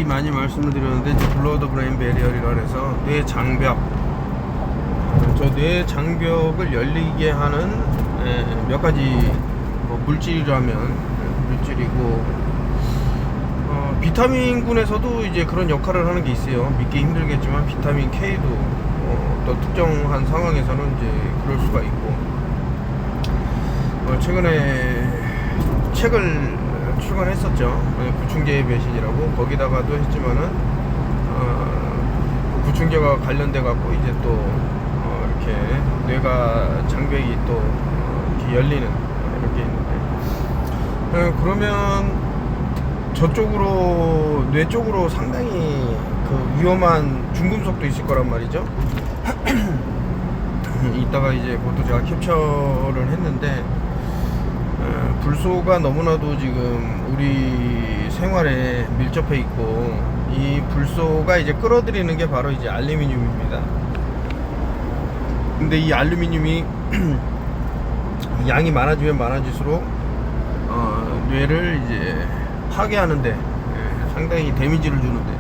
미리 많이 말씀을 드렸는데 이제 블러드 브레인 베리어리라 해서 뇌 장벽, 저 뇌 장벽을 열리게 하는 몇 가지 뭐 물질이라면 물질이고, 비타민군에서도 이제 그런 역할을 하는 게 있어요. 믿기 힘들겠지만 비타민 K도 또 특정한 상황에서는 이제 그럴 수가 있고, 최근에 책을 출간했었죠. 구충제의 배신이라고. 거기다가도 했지만은 구충제와 관련돼 갖고 이제 또 이렇게 뇌가 장벽이 또 이렇게 열리는 이렇게 있는데, 그러면 저쪽으로 뇌 쪽으로 상당히 그 위험한 중금속도 있을 거란 말이죠. 이따가 이제 그것도 제가 캡처를 했는데, 불소가 너무나도 지금 우리 생활에 밀접해 있고, 이 불소가 이제 끌어들이는 게 바로 이제 알루미늄입니다. 근데 이 알루미늄이 양이 많아지면 많아질수록 뇌를 이제 파괴하는데 상당히 데미지를 주는데,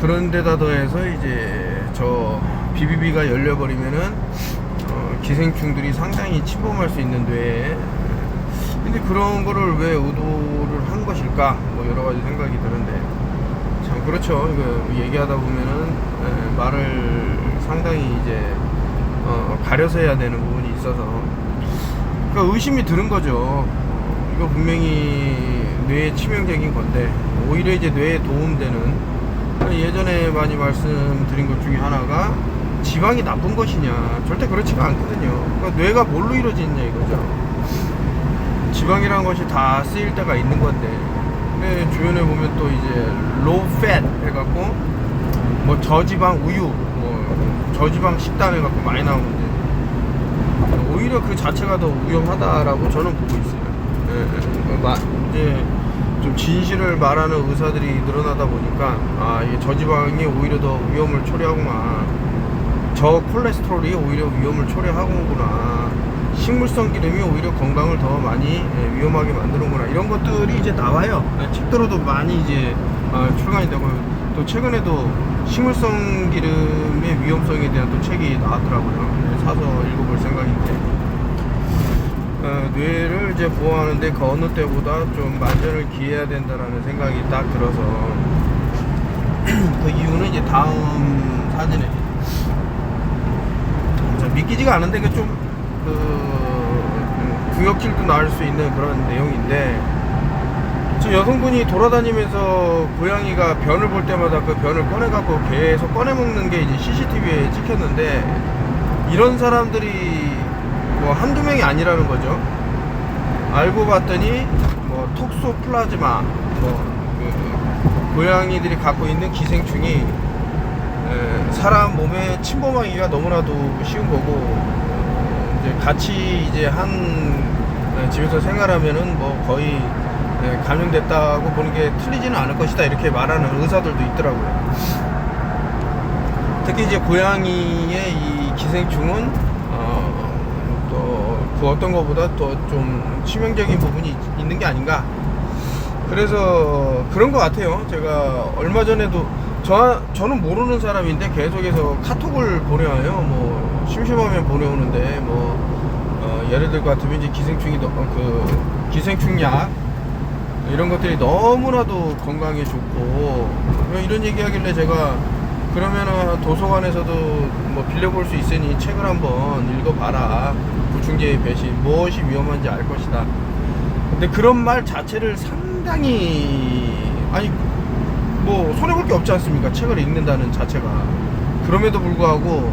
그런 데다 더해서 이제 저 BBB가 열려버리면은 기생충들이 상당히 침범할 수 있는 뇌에, 근데 그런 거를 왜 의도를 한 것일까, 뭐 여러 가지 생각이 드는데, 참 그렇죠. 이거 얘기하다 보면은 말을 상당히 이제 가려서 해야 되는 부분이 있어서, 그러니까 의심이 드는 거죠. 이거 분명히 뇌에 치명적인 건데, 오히려 이제 뇌에 도움되는, 예전에 많이 말씀드린 것 중에 하나가 지방이 나쁜 것이냐, 절대 그렇지가 않거든요. 그러니까 뇌가 뭘로 이루어지느냐 이거죠. 지방이라는 것이 다 쓰일 때가 있는 건데, 근데 주변에 보면 또 이제 low fat 해갖고 뭐 저지방 우유, 뭐 저지방 식단 해갖고 많이 나오는데, 오히려 그 자체가 더 위험하다라고 저는 보고 있어요. 이제 좀 진실을 말하는 의사들이 늘어나다 보니까, 이게 저지방이 오히려 더 위험을 초래하구나, 저 콜레스테롤이 오히려 위험을 초래하구나, 식물성 기름이 오히려 건강을 더 많이 위험하게 만드는구나, 이런 것들이 이제 나와요. 책들로도 많이 이제 출간이 되고, 또 최근에도 식물성 기름의 위험성에 대한 또 책이 나왔더라고요. 사서 읽어볼 생각인데, 뇌를 이제 보호하는데 그 어느 때보다 좀 만전을 기해야 된다라는 생각이 딱 들어서, 그 이유는 이제 다음 사진에, 믿기지가 않은데 그 좀 구역질도 나올 수 있는 그런 내용인데, 저 여성분이 돌아다니면서 고양이가 변을 볼 때마다 그 변을 꺼내갖고 계속 꺼내먹는 게 이제 CCTV에 찍혔는데, 이런 사람들이 뭐 한두 명이 아니라는 거죠. 알고 봤더니 뭐 톡소플라즈마, 고양이들이 갖고 있는 기생충이 사람 몸에 침범하기가 너무나도 쉬운 거고, 이제 같이 이제 한 집에서 생활하면은 뭐 거의 감염됐다고 보는 게 틀리지는 않을 것이다, 이렇게 말하는 의사들도 있더라고요. 특히 이제 고양이의 이 기생충은 또 그 어떤 것보다 더 좀 치명적인 부분이 있는 게 아닌가, 그래서 그런 것 같아요. 제가 얼마 전에도 저는 모르는 사람인데 계속해서 카톡을 보내와요. 뭐 심심하면 보내오는데, 뭐 예를 들 것 같으면 이제 그 기생충약 이런 것들이 너무나도 건강에 좋고, 이런 얘기하길래 제가 그러면은 도서관에서도 뭐 빌려볼 수 있으니 책을 한번 읽어봐라, 구충제의 배신, 무엇이 위험한지 알 것이다. 근데 그런 말 자체를 상당히, 아니 뭐 손해볼 게 없지 않습니까, 책을 읽는다는 자체가. 그럼에도 불구하고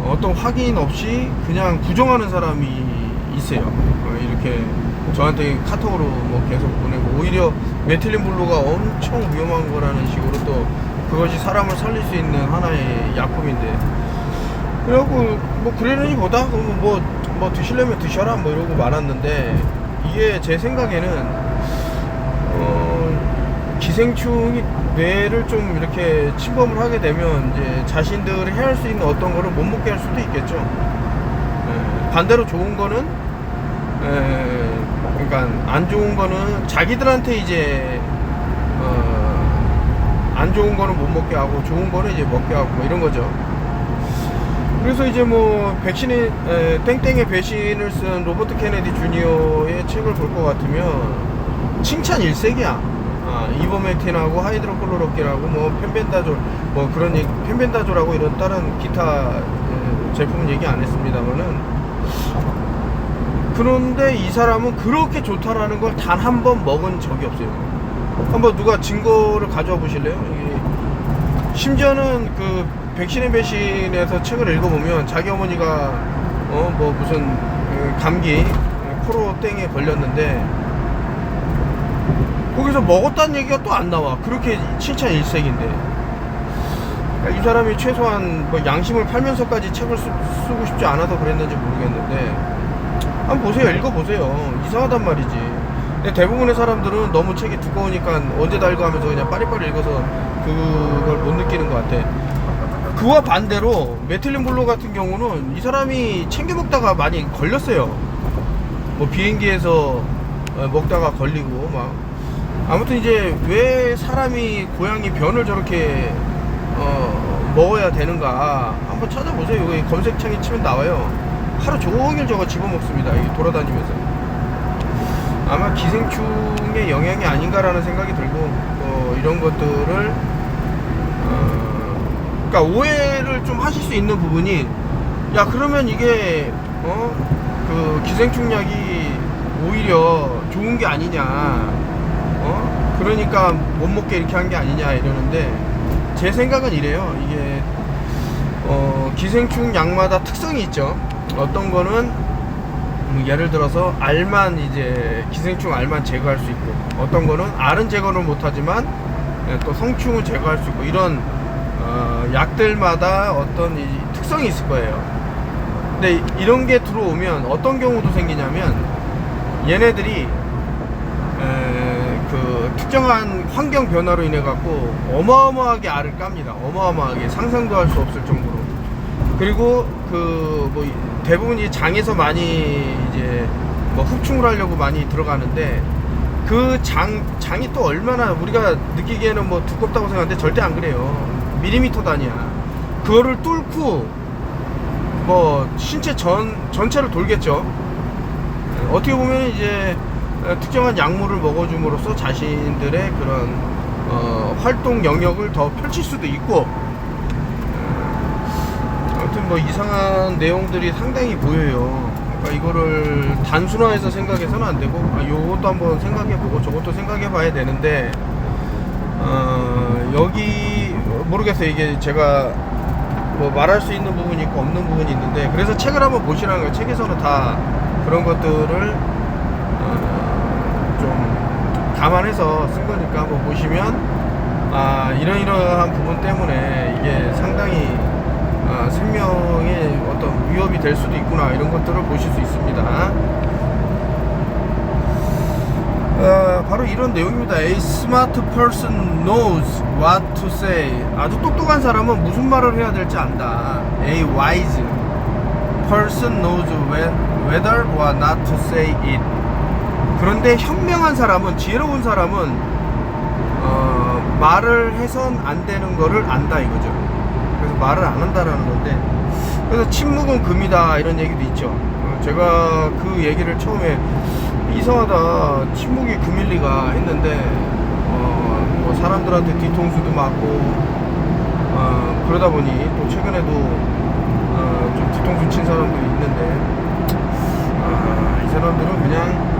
어떤 확인 없이 그냥 부정하는 사람이 있어요. 이렇게 저한테 카톡으로 뭐 계속 보내고, 오히려 메틸린 블루가 엄청 위험한 거라는 식으로, 또 그것이 사람을 살릴 수 있는 하나의 약품인데, 그래갖고 뭐 그러려니 보다 뭐 드시려면 드셔라 뭐 이러고 말았는데, 이게 제 생각에는 기생충이 뇌를 좀 이렇게 침범을 하게 되면 이제 자신들이 해야 할 수 있는 어떤 거를 못 먹게 할 수도 있겠죠. 반대로 좋은 거는, 그러니까 안 좋은 거는 자기들한테 이제 안 좋은 거는 못 먹게 하고 좋은 거는 이제 먹게 하고 뭐 이런 거죠. 그래서 이제 뭐 백신이 땡땡의 배신을 쓴 로버트 케네디 주니어의 책을 볼 것 같으면 칭찬 일색이야. 이버메틴하고 하이드로클로로킨하고 뭐 펜벤다졸 뭐 그런 얘기, 펜벤다졸하고 이런 다른 기타 제품은 얘기 안 했습니다만은, 그런데 이 사람은 그렇게 좋다라는 걸 단 한 번 먹은 적이 없어요. 한번 누가 증거를 가져와 보실래요? 심지어는 그 백신의 배신에서 책을 읽어보면 자기 어머니가 뭐 무슨 감기 코로 땡에 걸렸는데 거기서 먹었다는 얘기가 또 안 나와. 그렇게 칭찬 일색인데, 이 사람이 최소한 뭐 양심을 팔면서까지 책을 쓰고 싶지 않아서 그랬는지 모르겠는데, 한번 보세요. 읽어보세요. 이상하단 말이지. 근데 대부분의 사람들은 너무 책이 두꺼우니까 언제 다 읽어하면서 그냥 빠리빠리 읽어서 그걸 못 느끼는 것 같아. 그와 반대로 매틀린 블로 같은 경우는 이 사람이 챙겨 먹다가 많이 걸렸어요. 뭐 비행기에서 먹다가 걸리고 막. 아무튼 이제 왜 사람이 고양이 변을 저렇게 먹어야 되는가 한번 찾아보세요. 여기 검색창에 치면 나와요. 하루 종일 저거 집어먹습니다. 돌아다니면서. 아마 기생충의 영향이 아닌가라는 생각이 들고, 이런 것들을 그러니까 오해를 좀 하실 수 있는 부분이, 야 그러면 이게 그 기생충 약이 오히려 좋은 게 아니냐, 그러니까 못 먹게 이렇게 한 게 아니냐 이러는데, 제 생각은 이래요. 이게 기생충 약마다 특성이 있죠. 어떤 거는 예를 들어서 알만 이제 기생충 알만 제거할 수 있고, 어떤 거는 알은 제거는 못하지만 또 성충을 제거할 수 있고, 이런 약들마다 어떤 이 특성이 있을 거예요. 근데 이런 게 들어오면 어떤 경우도 생기냐면, 얘네들이 그 특정한 환경 변화로 인해 갖고 어마어마하게 알을 깝니다. 어마어마하게, 상상도 할 수 없을 정도로. 그리고 그 뭐 대부분 이 장에서 많이 이제 뭐 흡충을 하려고 많이 들어가는데, 그 장이 또 얼마나 우리가 느끼기에는 뭐 두껍다고 생각하는데 절대 안 그래요. 밀리미터 단위야. 그거를 뚫고 뭐 신체 전체를 돌겠죠. 어떻게 보면 이제 특정한 약물을 먹어줌으로써 자신들의 그런 활동 영역을 더 펼칠 수도 있고, 아무튼 뭐 이상한 내용들이 상당히 보여요. 그러니까 이거를 단순화해서 생각해서는 안 되고, 요것도 한번 생각해보고 저것도 생각해봐야 되는데, 여기 모르겠어요. 이게 제가 뭐 말할 수 있는 부분이 있고 없는 부분이 있는데, 그래서 책을 한번 보시라는 거예요. 책에서는 다 그런 것들을 좀 감안해서 쓴 거니까 한번 보시면, 이러이러한 부분 때문에 이게 상당히 생명에 어떤 위협이 될 수도 있구나, 이런 것들을 보실 수 있습니다. 바로 이런 내용입니다. A smart person knows what to say. 아주 똑똑한 사람은 무슨 말을 해야 될지 안다. A wise person knows whether or not to say it. 그런데 현명한 사람은, 지혜로운 사람은 말을 해선 안 되는 거를 안다 이거죠. 그래서 말을 안 한다라는 건데, 그래서 침묵은 금이다 이런 얘기도 있죠. 제가 그 얘기를 처음에 이상하다, 침묵이 금일 리가 했는데, 뭐 사람들한테 뒤통수도 맞고 그러다 보니 또 최근에도 좀 뒤통수 친 사람들이 있는데, 이 사람들은 그냥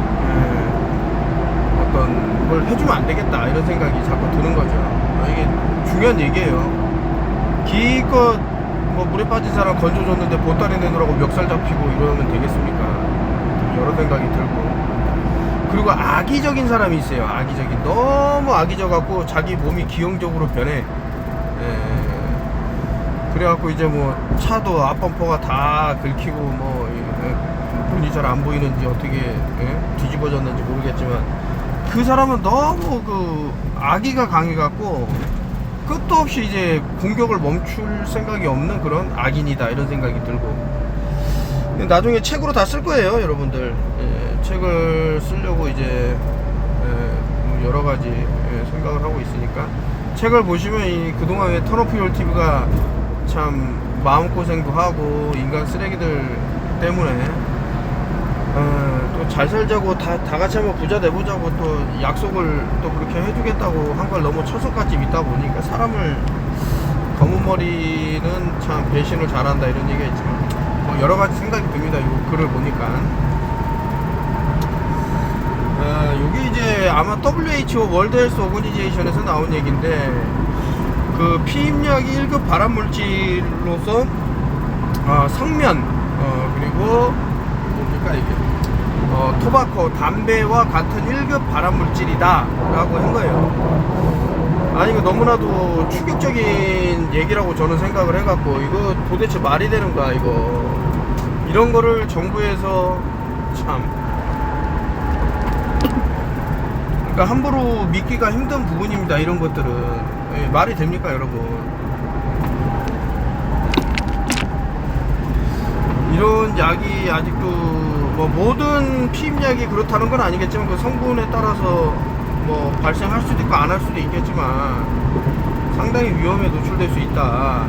어떤 걸 해주면 안 되겠다 이런 생각이 자꾸 드는 거죠. 이게 중요한 얘기예요. 기껏 뭐 물에 빠진 사람 건져줬는데 보따리 내놓으라고 멱살 잡히고 이러면 되겠습니까? 여러 생각이 들고. 그리고 악의적인 사람이 있어요. 악의적인, 너무 악의적갖고 자기 몸이 기형적으로 변해. 그래갖고 이제 뭐 차도 앞범퍼가 다 긁히고 뭐 눈이 잘 안 보이는지 어떻게 뒤집어졌는지 모르겠지만, 그 사람은 너무 그 악의가 강해갖고 끝도 없이 이제 공격을 멈출 생각이 없는 그런 악인이다 이런 생각이 들고, 나중에 책으로 다 쓸 거예요 여러분들. 책을 쓰려고 이제 여러 가지 생각을 하고 있으니까 책을 보시면 그동안의 턴오프 TV가 참 마음고생도 하고 인간 쓰레기들 때문에 또 잘 살자고 다 같이 한번 부자 돼보자고 또 약속을 또 그렇게 해주겠다고 한 걸 너무 철석같이 믿다 보니까 사람을 검은 머리는 참 배신을 잘한다 이런 얘기가 있지만 뭐 여러 가지 생각이 듭니다. 이 글을 보니까 여기 이제 아마 WHO 월드 헬스 오거니제이션에서 나온 얘기인데 그 피임약이 1급 발암물질로서 성면 그리고 뭡니까 이게 토바코 담배와 같은 1급 발암물질이다 라고 한 거예요. 아니 이거 너무나도 충격적인 얘기라고 저는 생각을 해갖고 이거 도대체 말이 되는가 이거 이런 거를 정부에서 참 그러니까 함부로 믿기가 힘든 부분입니다. 이런 것들은 말이 됩니까 여러분? 이런 약이 아직도 뭐 모든 피임약이 그렇다는 건 아니겠지만 그 성분에 따라서 뭐 발생할 수도 있고 안 할 수도 있겠지만 상당히 위험에 노출될 수 있다.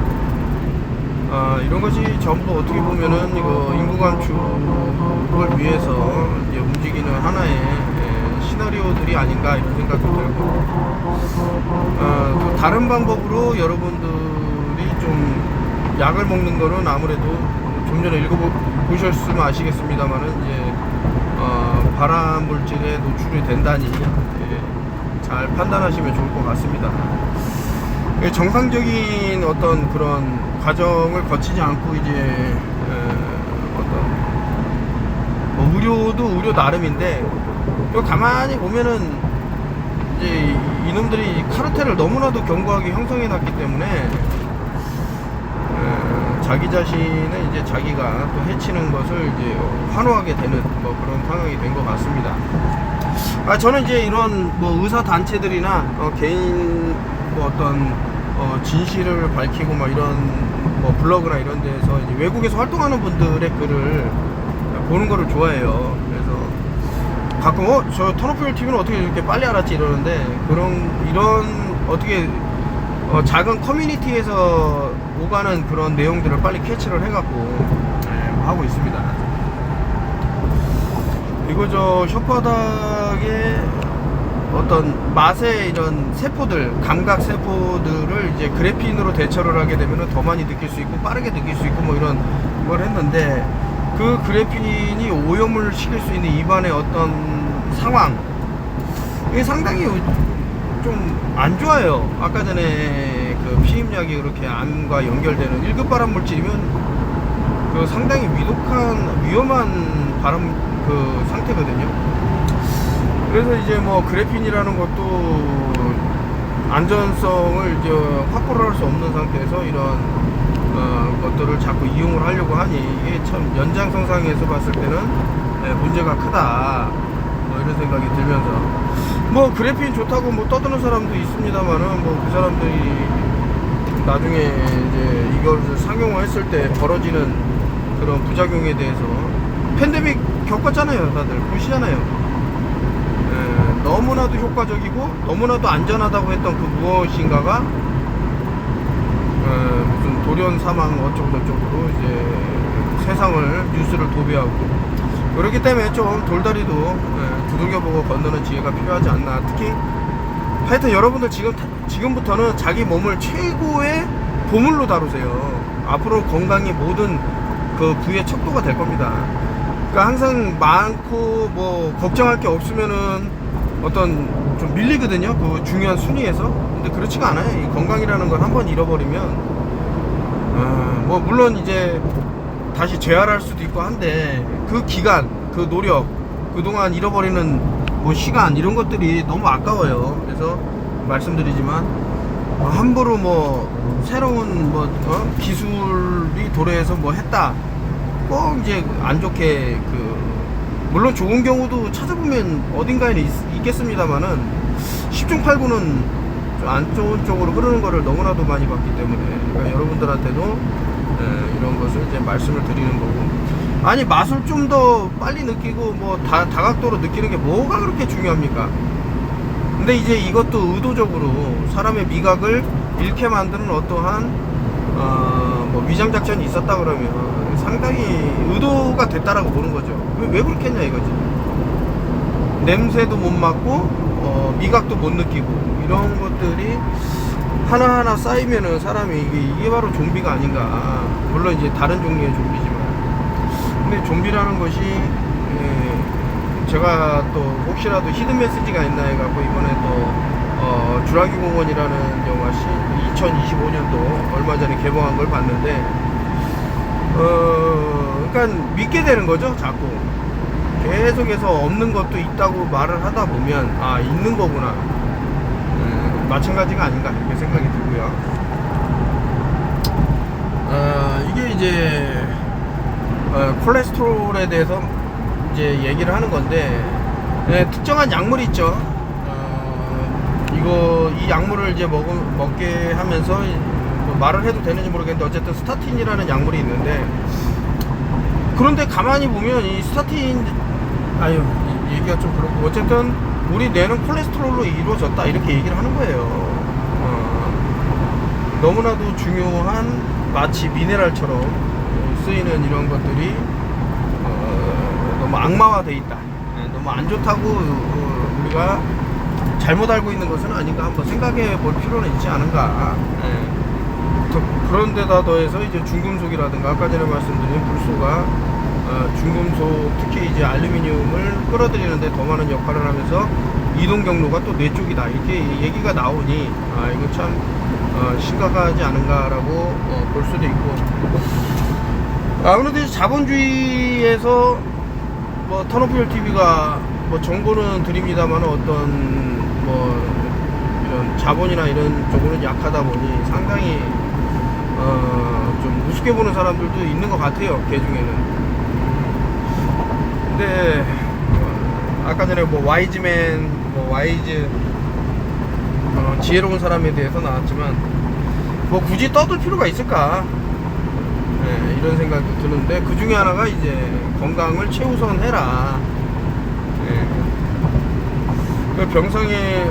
이런 것이 전부 어떻게 보면은 이거 인구 감축을 위해서 이제 움직이는 하나의 시나리오들이 아닌가 이런 생각이 들고 또 다른 방법으로 여러분들이 좀 약을 먹는 거는 아무래도 좀 전에 읽어보셨으면 아시겠습니다만은 이제 발암 물질에 노출이 된다니 잘 판단하시면 좋을 것 같습니다. 정상적인 어떤 그런 과정을 거치지 않고 이제 어떤 뭐 의료도 의료 나름인데 또 가만히 보면은 이제 이놈들이 카르텔을 너무나도 견고하게 형성해 놨기 때문에 자기 자신은 이제 자기가 또 해치는 것을 이제 환호하게 되는 뭐 그런 상황이 된 것 같습니다. 저는 이제 이런 뭐 의사 단체들이나 개인 뭐 어떤 진실을 밝히고 막 이런 뭐 블로그나 이런 데서 이제 외국에서 활동하는 분들의 글을 보는 거를 좋아해요. 그래서 가끔 저 턴오프 TV는 어떻게 이렇게 빨리 알았지 이러는데 이런 어떻게 작은 커뮤니티에서 오가는 그런 내용들을 빨리 캐치를 해갖고 하고 있습니다. 그리고 저 혓바닥에 어떤 맛의 이런 세포들, 감각 세포들을 이제 그래핀으로 대처를 하게 되면 더 많이 느낄 수 있고 빠르게 느낄 수 있고 뭐 이런 걸 했는데 그 그래핀이 오염을 시킬 수 있는 입안의 어떤 상황 이게 상당히 좀 안 좋아요. 아까 전에 그 피임약이 그렇게 암과 연결되는 1급 발암 물질이면 그 상당히 위험한 발암 그 상태거든요. 그래서 이제 뭐 그래핀이라는 것도 안전성을 이제 확보를 할 수 없는 상태에서 이런 것들을 자꾸 이용을 하려고 하니 이게 참 연장선상에서 봤을 때는 문제가 크다 뭐 이런 생각이 들면서 뭐 그래핀 좋다고 뭐 떠드는 사람도 있습니다만은 뭐 그 사람들이 나중에 이제 이걸 상용화했을 때 벌어지는 그런 부작용에 대해서 팬데믹 겪었잖아요. 다들 보시잖아요. 너무나도 효과적이고 너무나도 안전하다고 했던 그 무엇인가가 무슨 돌연 사망 어쩌고저쩌고 이제 세상을 뉴스를 도배하고 그렇기 때문에 좀 돌다리도 두들겨보고 건너는 지혜가 필요하지 않나. 특히 하여튼 여러분들 지금부터는 자기 몸을 최고의 보물로 다루세요. 앞으로 건강이 모든 그 부의 척도가 될 겁니다. 그러니까 항상 많고 뭐 걱정할 게 없으면은 어떤 좀 밀리거든요. 그 중요한 순위에서. 근데 그렇지가 않아요. 이 건강이라는 건 한번 잃어버리면 뭐 물론 이제 다시 재활할 수도 있고 한데 그 기간, 그 노력, 그동안 잃어버리는 뭐 시간 이런 것들이 너무 아까워요. 그래서 말씀드리지만 함부로 뭐 새로운 뭐 기술이 도래해서 뭐 했다 꼭 이제 안 좋게 물론 좋은 경우도 찾아보면 어딘가에는 있겠습니다만은 10중 8구는 좀 안 좋은 쪽으로 흐르는 거를 너무나도 많이 봤기 때문에 그러니까 여러분들한테도 이런 것을 이제 말씀을 드리는 거고 아니 맛을 좀 더 빨리 느끼고 뭐 다각도로 느끼는 게 뭐가 그렇게 중요합니까? 근데 이제 이것도 의도적으로 사람의 미각을 잃게 만드는 어떠한 뭐 위장 작전이 있었다 그러면 상당히 의도가 됐다라고 보는 거죠. 왜 그렇겠냐 이거지. 냄새도 못 맡고 미각도 못 느끼고 이런 것들이 하나하나 쌓이면은 사람이 이게 바로 좀비가 아닌가. 물론 이제 다른 종류의 좀비지만, 근데 좀비라는 것이 제가 또 혹시라도 히든 메시지가 있나 해갖고 이번에 또 주라기 공원이라는 영화 2025년도 얼마 전에 개봉한 걸 봤는데 그러니까 믿게 되는 거죠. 자꾸 계속해서 없는 것도 있다고 말을 하다 보면 아, 있는 거구나. 마찬가지가 아닌가 이렇게 생각이 들고요. 이게 이제 콜레스테롤에 대해서 이제 얘기를 하는 건데, 특정한 약물이 있죠. 이 약물을 이제 먹게 하면서 뭐 말을 해도 되는지 모르겠는데 어쨌든 스타틴이라는 약물이 있는데, 그런데 가만히 보면 이 스타틴 얘기가 좀 그렇고 어쨌든 우리 뇌는 콜레스테롤로 이루어졌다 이렇게 얘기를 하는 거예요. 너무나도 중요한 마치 미네랄처럼 쓰이는 이런 것들이 너무 악마화돼 있다. 너무 안 좋다고 우리가 잘못 알고 있는 것은 아닌가 한번 생각해 볼 필요는 있지 않은가. 그런데다 더해서 이제 중금속이라든가 아까 전에 말씀드린 불소가 중금속, 특히 이제 알루미늄을 끌어들이는데 더 많은 역할을 하면서 이동 경로가 또 뇌 쪽이다 이렇게 얘기가 나오니 이거 참 심각하지 않은가라고 볼 수도 있고, 아무래도 자본주의에서 뭐 턴오프힐 TV가 뭐 정보는 드립니다만 어떤 뭐 이런 자본이나 이런 쪽으로는 약하다 보니 상당히 좀 우습게 보는 사람들도 있는 것 같아요, 개 중에는. 근데 아까 전에 뭐 와이즈맨, 와이즈 지혜로운 사람에 대해서 나왔지만 뭐 굳이 떠들 필요가 있을까, 이런 생각도 드는데, 그 중에 하나가 이제 건강을 최우선해라. 그 병상에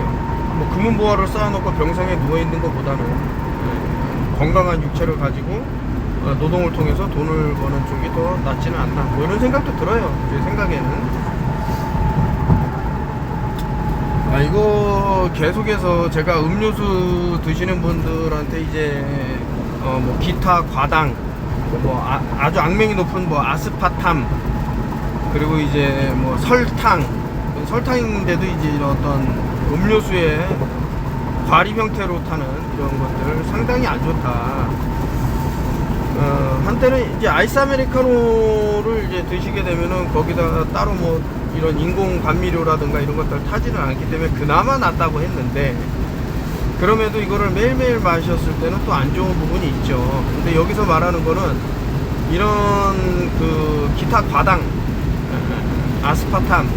뭐 금은보화를 쌓아놓고 병상에 누워있는 것보다는 건강한 육체를 가지고 노동을 통해서 돈을 버는 쪽이 더 낫지는 않나, 뭐 이런 생각도 들어요, 제 생각에는. 이거 계속해서 제가 음료수 드시는 분들한테 이제 뭐 기타 과당, 뭐 아주 악명이 높은 뭐 아스파탐, 그리고 이제 뭐 설탕인데도 이제 이런 어떤 음료수에 과립 형태로 타는 이런 것들 상당히 안 좋다. 한때는 이제 아이스 아메리카노를 이제 드시게 되면은 거기다 따로 뭐 이런 인공 감미료라든가 이런 것들 타지는 않기 때문에 그나마 낫다고 했는데, 그럼에도 이거를 매일매일 마셨을 때는 또 안 좋은 부분이 있죠. 근데 여기서 말하는 거는 이런 그 기타 과당, 아스파탐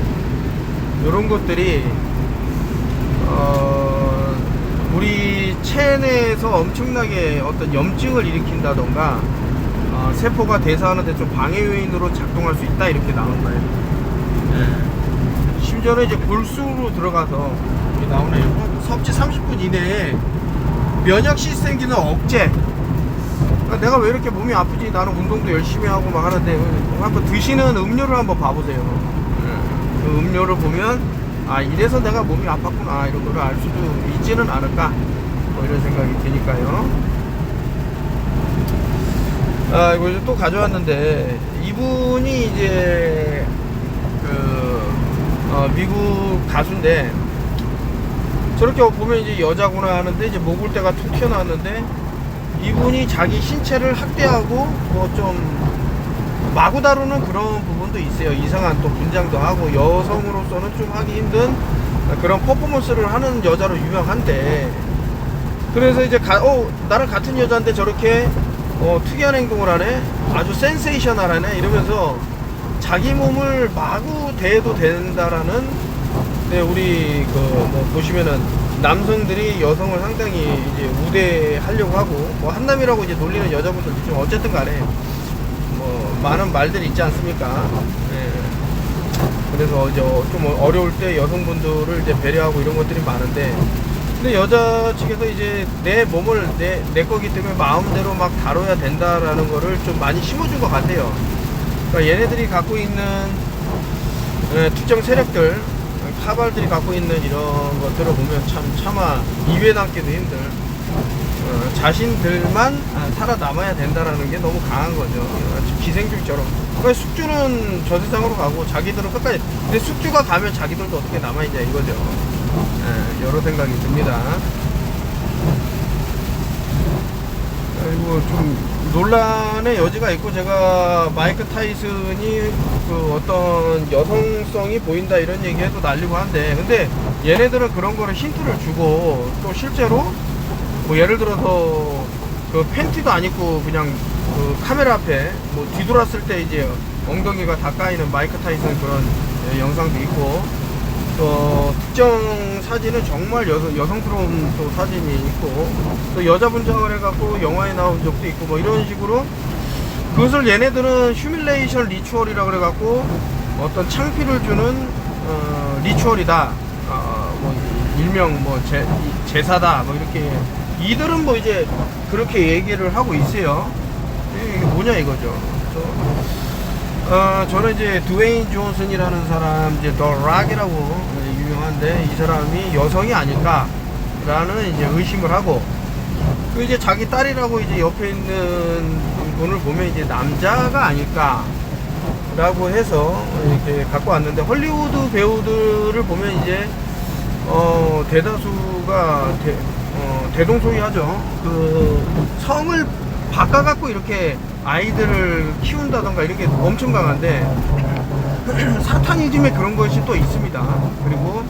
이런 것들이 우리 체내에서 엄청나게 어떤 염증을 일으킨다던가 세포가 대사하는데 좀 방해 요인으로 작동할 수 있다 이렇게 나온 거예요. 심지어는 이제 골수로 들어가서 나오네요. 섭취 30분 이내에 면역 시스템 기능 억제. 그러니까 내가 왜 이렇게 몸이 아프지? 나는 운동도 열심히 하고 막 하는데, 한번 드시는 음료를 한번 봐보세요. 그 음료를 보면 이래서 내가 몸이 아팠구나 이런 거를 알 수도 있지는 않을까, 뭐 이런 생각이 드니까요. 이거 이제 또 가져왔는데, 이분이 이제 미국 가수인데, 저렇게 보면 이제 여자구나 하는데 이제 목울대가 툭 튀어나왔는데, 이분이 자기 신체를 학대하고 뭐 좀 마구 다루는 그런 부분도 있어요. 이상한 또 분장도 하고 여성으로서는 좀 하기 힘든 그런 퍼포먼스를 하는 여자로 유명한데, 그래서 이제 나랑 같은 여자인데 저렇게 특이한 행동을 하네, 아주 센세이셔널하네 이러면서 자기 몸을 마구 대해도 된다라는, 우리 뭐 보시면은 남성들이 여성을 상당히 이제 우대하려고 하고 뭐 한남이라고 이제 놀리는 여자분들 있지만, 어쨌든 간에 뭐 많은 말들이 있지 않습니까? 그래서 이제 좀 어려울 때 여성분들을 이제 배려하고 이런 것들이 많은데, 근데 여자 측에서 이제 내 몸을 내 거기 때문에 마음대로 막 다뤄야 된다라는 거를 좀 많이 심어준 것 같아요. 그러니까 얘네들이 갖고 있는 특정 세력들, 카발들이 갖고 있는 이런 것들을 보면 차마 입에 담기도 힘들, 자신들만 살아남아야 된다라는 게 너무 강한 거죠. 기생충처럼. 그러니까 숙주는 저 세상으로 가고 자기들은 끝까지. 근데 숙주가 가면 자기들도 어떻게 남아있냐 이거죠. 여러 생각이 듭니다. 그리고 좀 논란의 여지가 있고, 제가 마이크 타이슨이 그 어떤 여성성이 보인다 이런 얘기해도 날리고 한데, 근데 얘네들은 그런 거를 힌트를 주고, 또 실제로 뭐 예를 들어서 그 팬티도 안 입고 그냥 그 카메라 앞에 뭐 뒤돌았을 때 이제 엉덩이가 다 까이는 마이크 타이슨 그런 영상도 있고, 또 특정 사진은 정말 여성스러운 또 사진이 있고, 또 여자 분장을 해갖고 영화에 나온 적도 있고, 뭐 이런 식으로 그것을 얘네들은 휴밀레이션 리추얼이라 그래갖고 어떤 창피를 주는 리추얼이다, 뭐 일명 뭐 제사다, 뭐 이렇게 이들은 뭐 이제 그렇게 얘기를 하고 있어요. 이게 뭐냐 이거죠. 저는 이제 드웨인 존슨이라는 사람, 이제 더 락이라고 유명한데, 이 사람이 여성이 아닐까라는 이제 의심을 하고, 그 이제 자기 딸이라고 이제 옆에 있는 분을 보면 이제 남자가 아닐까라고 해서 이렇게 갖고 왔는데, 헐리우드 배우들을 보면 이제 대다수가 대동소이하죠. 그 성을 바꿔갖고 이렇게 아이들을 키운다던가 이런 게 엄청 강한데, 사타니즘에 그런 것이 또 있습니다. 그리고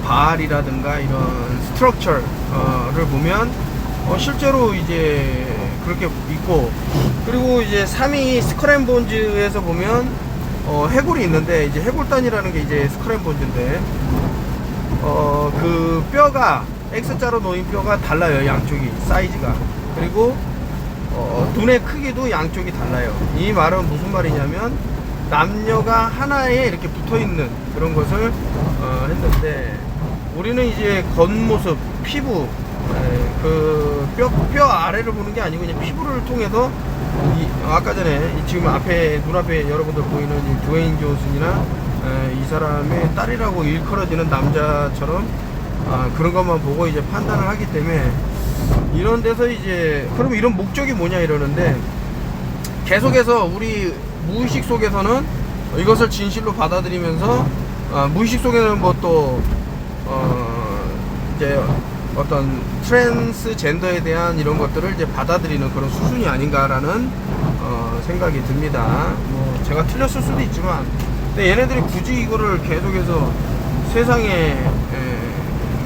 바알이라든가 이런 스트럭처를 보면 실제로 이제 그렇게 있고, 그리고 이제 3위 스크램본즈에서 보면 해골이 있는데, 이제 해골단이라는 게 이제 스크램본즈인데, 그 뼈가 X자로 놓인 뼈가 달라요. 양쪽이 사이즈가. 그리고 눈의 크기도 양쪽이 달라요. 이 말은 무슨 말이냐면, 남녀가 하나에 이렇게 붙어있는 그런 것을 했는데, 우리는 이제 겉모습, 피부, 그 뼈 아래를 보는 게 아니고 그냥 피부를 통해서 아까 전에 지금 앞에 눈앞에 여러분들 보이는 이 드웨인 존슨이나 이 사람의 딸이라고 일컬어지는 남자처럼 그런 것만 보고 이제 판단을 하기 때문에, 이런 데서 이제 그럼 이런 목적이 뭐냐 이러는데, 계속해서 우리 무의식 속에서는 이것을 진실로 받아들이면서 무의식 속에는 뭐 또 이제 어떤 트랜스젠더에 대한 이런 것들을 이제 받아들이는 그런 수준이 아닌가라는 생각이 듭니다. 뭐 제가 틀렸을 수도 있지만, 근데 얘네들이 굳이 이거를 계속해서 세상에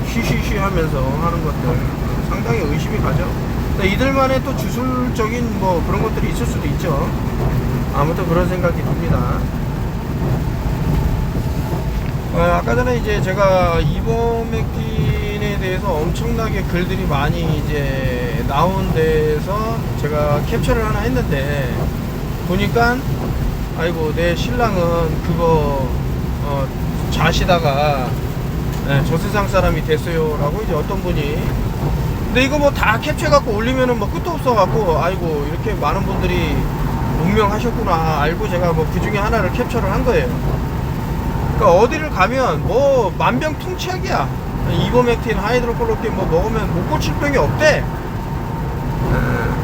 쉬쉬쉬 하면서 하는 것들 상당히 의심이 가죠. 이들만의 또 주술적인 뭐 그런 것들이 있을 수도 있죠. 아무튼 그런 생각이 듭니다. 아까 전에 이제 제가 이버맥틴에 대해서 엄청나게 글들이 많이 이제 나온 데서 제가 캡처를 하나 했는데, 보니까 아이고 내 신랑은 그거 자시다가 저 세상 사람이 됐어요 라고 이제 어떤 분이, 근데 이거 뭐 다 캡처해갖고 올리면은 뭐 끝도 없어갖고, 아이고 이렇게 많은 분들이 운명하셨구나 알고 제가 뭐 그 중에 하나를 캡처를 한 거예요. 그러니까 어디를 가면 뭐 만병통치약이야. 이버맥틴, 하이드로콜로킨 뭐 먹으면 못 고칠 병이 없대.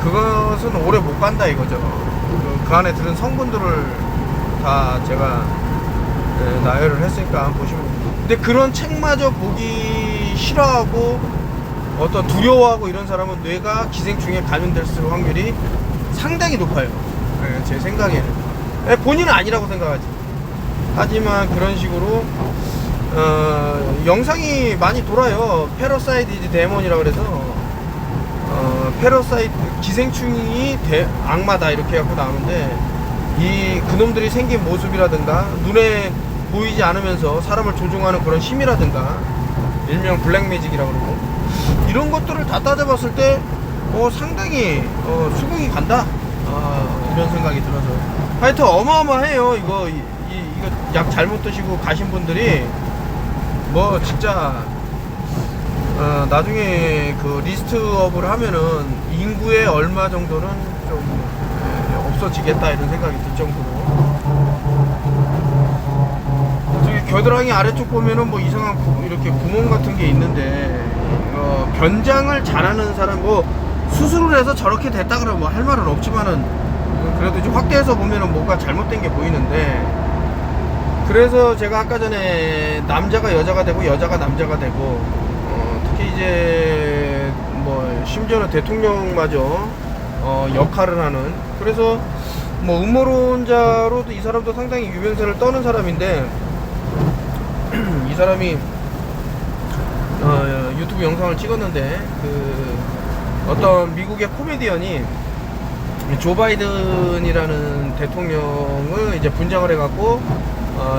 그것은 오래 못 간다 이거죠. 그 안에 들은 성분들을 다 제가 나열을 했으니까 한번 보시면. 근데 그런 책마저 보기 싫어하고 어떤 두려워하고 이런 사람은 뇌가 기생충에 감염될 확률이 상당히 높아요. 제 생각에는. 본인은 아니라고 생각하지. 하지만 그런 식으로 영상이 많이 돌아요. 패러사이트 이즈 데몬이라고 그래서 패러사이트 기생충이 악마다 이렇게 해갖고 나오는데, 이 그놈들이 생긴 모습이라든가 눈에 보이지 않으면서 사람을 조종하는 그런 힘이라든가, 일명 블랙매직이라고 그러고, 이런 것들을 다 따져봤을 때 상당히 수긍이 간다, 이런 생각이 들어서 하여튼 어마어마해요. 이거 약 잘못 드시고 가신 분들이 뭐 진짜 나중에 그 리스트업을 하면은 인구의 얼마 정도는 좀 없어지겠다 이런 생각이 들 정도로. 저기 겨드랑이 아래쪽 보면은 뭐 이상한 이렇게 구멍 같은 게 있는데 변장을 잘하는 사람, 뭐 수술을 해서 저렇게 됐다 그러면 뭐 할 말은 없지만은 그래도 이제 확대해서 보면은 뭔가 잘못된 게 보이는데, 그래서 제가 아까 전에 남자가 여자가 되고 여자가 남자가 되고 특히 이제 뭐 심지어는 대통령마저 역할을 하는, 그래서 뭐 음모론자로도 이 사람도 상당히 유명세를 떠는 사람인데, 이 사람이 유튜브 영상을 찍었는데 그 어떤 미국의 코미디언이 조 바이든이라는 대통령을 이제 분장을 해갖고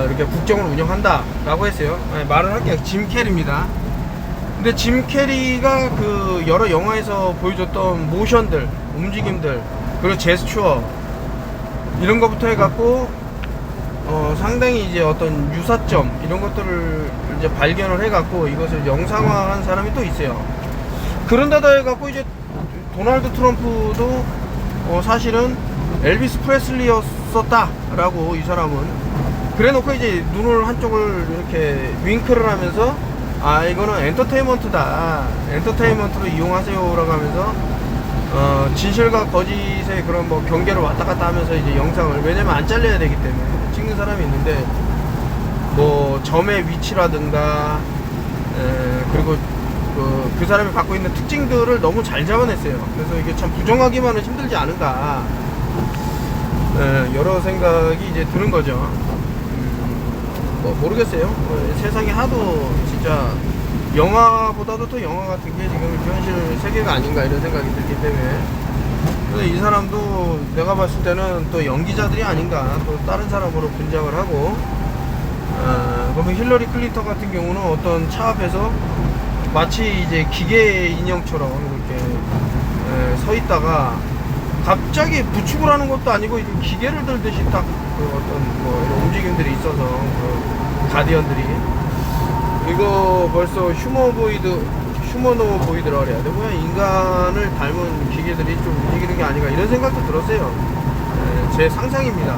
이렇게 국정을 운영한다 라고 했어요. 말을 할게요. 짐 캐리입니다. 근데 짐 캐리가 그 여러 영화에서 보여줬던 모션들, 움직임들, 그리고 제스처 이런 것부터 해갖고 상당히 이제 어떤 유사점 이런 것들을 이제 발견을 해갖고 이것을 영상화한 사람이 또 있어요. 그런데다 해갖고 이제 도널드 트럼프도 사실은 엘비스 프레슬리였었다 라고 이 사람은 그래 놓고 이제 눈을 한쪽을 이렇게 윙크를 하면서 이거는 엔터테인먼트다, 엔터테인먼트로 이용하세요 라고 하면서 진실과 거짓의 그런 뭐 경계를 왔다 갔다 하면서 이제 영상을, 왜냐면 안 잘려야 되기 때문에 찍는 사람이 있는데, 뭐 점의 위치라든가 그리고 그 사람이 갖고 있는 특징들을 너무 잘 잡아냈어요. 그래서 이게 참 부정하기만은 힘들지 않은가, 여러 생각이 이제 드는 거죠. 뭐 모르겠어요. 세상이 하도 진짜 영화보다도 또 영화 같은 게 지금 현실 세계가 아닌가 이런 생각이 들기 때문에, 그래서 이 사람도 내가 봤을 때는 또 연기자들이 아닌가, 또 다른 사람으로 분장을 하고, 그러면 힐러리 클린턴 같은 경우는 어떤 차 앞에서 마치 이제 기계 인형처럼 이렇게 서 있다가 갑자기 부축을 하는 것도 아니고 이제 기계를 들듯이 딱 그 어떤 뭐 이런 움직임들이 있어서 그 가디언들이, 이거 벌써 휴머노 보이드라 그래야 돼. 뭐야, 인간을 닮은 기계들이 좀 움직이는 게 아닌가 이런 생각도 들었어요. 제 상상입니다.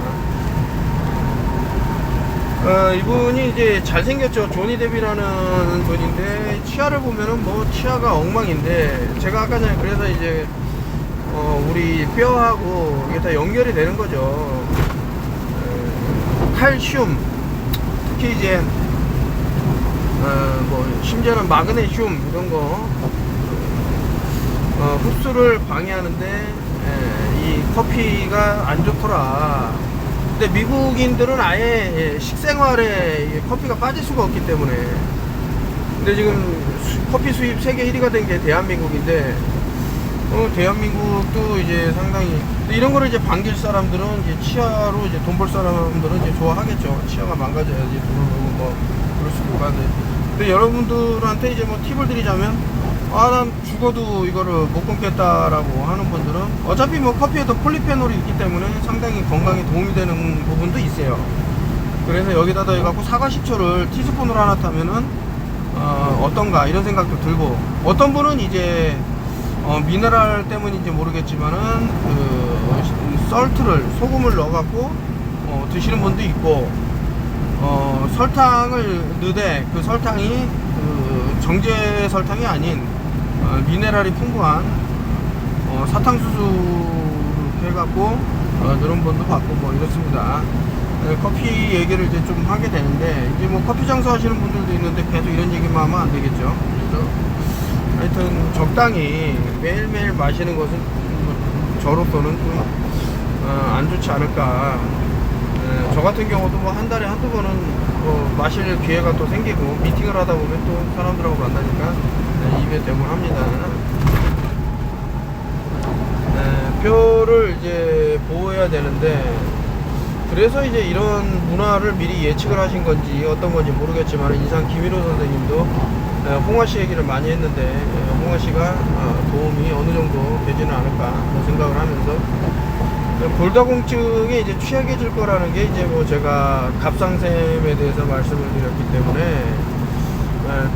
이분이 이제 잘생겼죠. 조니 뎁이라는 분인데 치아를 보면은 뭐 치아가 엉망인데, 제가 아까 전에 그래서 이제 우리 뼈하고 이게 다 연결이 되는 거죠. 칼슘, 특히 이제 뭐 심지어는 마그네슘 이런 거 흡수를 방해하는데 이 커피가 안 좋더라. 근데 미국인들은 아예 식생활에 커피가 빠질 수가 없기 때문에, 근데 지금 커피 수입 세계 1위가 된 게 대한민국인데, 대한민국도 이제 상당히 이런 거를 이제 반길 사람들은 이제 치아로 이제 돈 벌 사람들은 이제 좋아하겠죠. 치아가 망가져야지 돈을 벌고 뭐 그럴 수도 있는데, 근데 여러분들한테 이제 뭐 팁을 드리자면, 난 죽어도 이거를 못 끊겠다라고 하는 분들은 어차피 뭐 커피에도 폴리페놀이 있기 때문에 상당히 건강에 도움이 되는 부분도 있어요. 그래서 여기다가 해갖고 사과 식초를 티스푼으로 하나 타면은 어떤가 이런 생각도 들고, 어떤 분은 이제 미네랄 때문인지 모르겠지만은 그 썰트를, 소금을 넣어갖고 드시는 분도 있고, 설탕을 넣되 그 설탕이 그 정제 설탕이 아닌 미네랄이 풍부한 사탕수수 해갖고 그런 분도 봤고 뭐 이렇습니다. 커피 얘기를 이제 좀 하게 되는데, 이제 뭐 커피 장사 하시는 분들도 있는데 계속 이런 얘기만 하면 안 되겠죠. 그래서 하여튼 적당히 매일매일 마시는 것은 저로서는 좀 안 좋지 않을까. 저 같은 경우도 뭐 한 달에 한두 번은 뭐 마실 기회가 또 생기고, 미팅을 하다 보면 또 사람들하고 만나니까 입에 대고 합니다. 뼈를 이제 보호해야 되는데, 그래서 이제 이런 문화를 미리 예측을 하신 건지 어떤 건지 모르겠지만, 이상 김일호 선생님도 홍화씨 얘기를 많이 했는데, 홍화씨가 도움이 어느 정도 되지는 않을까 생각을 하면서 골다공증에 이제 취약해질 거라는 게 이제 뭐 제가 갑상샘에 대해서 말씀을 드렸기 때문에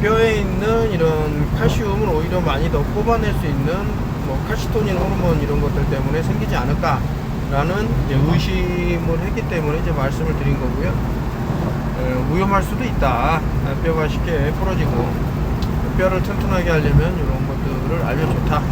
뼈에 있는 이런 칼슘을 오히려 많이 더 뽑아낼 수 있는 뭐 칼시토닌 호르몬 이런 것들 때문에 생기지 않을까라는 이제 의심을 했기 때문에 이제 말씀을 드린 거고요. 위험할 수도 있다. 뼈가 쉽게 부러지고 뼈를 튼튼하게 하려면 이런 것들을 알려줬다.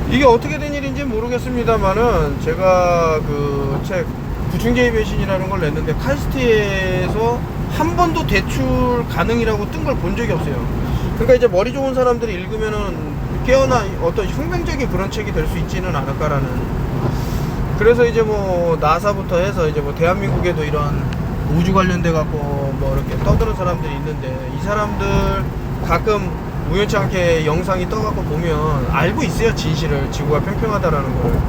이게 어떻게 된 일인지 모르겠습니다만은 제가 그 책 구충제의 배신이라는 걸 냈는데 카이스트에서 한 번도 대출 가능이라고 뜬 걸 본 적이 없어요. 그러니까 이제 머리 좋은 사람들이 읽으면은 깨어나 어떤 혁명적인 그런 책이 될 수 있지는 않을까라는. 그래서 이제 뭐 나사부터 해서 이제 뭐 대한민국에도 이런 우주 관련돼 갖고 뭐 이렇게 떠드는 사람들이 있는데 이 사람들 가끔 우연치 않게 영상이 떠갖고 보면 알고 있어요, 진실을. 지구가 평평하다라는 걸.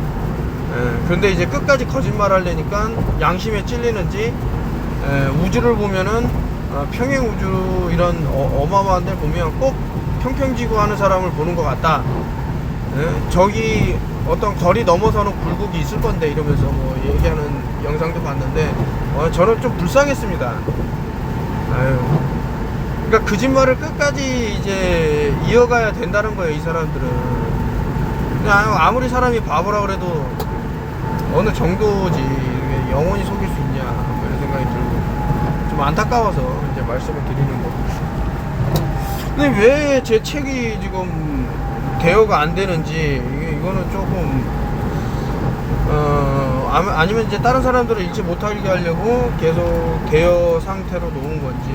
그런데 이제 끝까지 거짓말 하려니까 양심에 찔리는지 우주를 보면은 평행 우주 이런 어마어마한 데 보면 꼭 평평지구 하는 사람을 보는 것 같다. 저기 어떤 거리 넘어서는 굴곡이 있을 건데 이러면서 뭐 얘기하는 영상도 봤는데 저는 좀 불쌍했습니다. 아유. 그러니까 거짓말을 끝까지 이제 이어가야 된다는 거예요, 이 사람들은. 그냥 아무리 사람이 바보라 그래도 어느 정도지 영원히 속일 수 있냐 뭐 이런 생각이 들고 좀 안타까워서 이제 말씀을 드리는 거고. 근데 왜 제 책이 지금 대여가 안 되는지 이거는 조금 아니면 이제 다른 사람들을 읽지 못하게 하려고 계속 대여 상태로 놓은 건지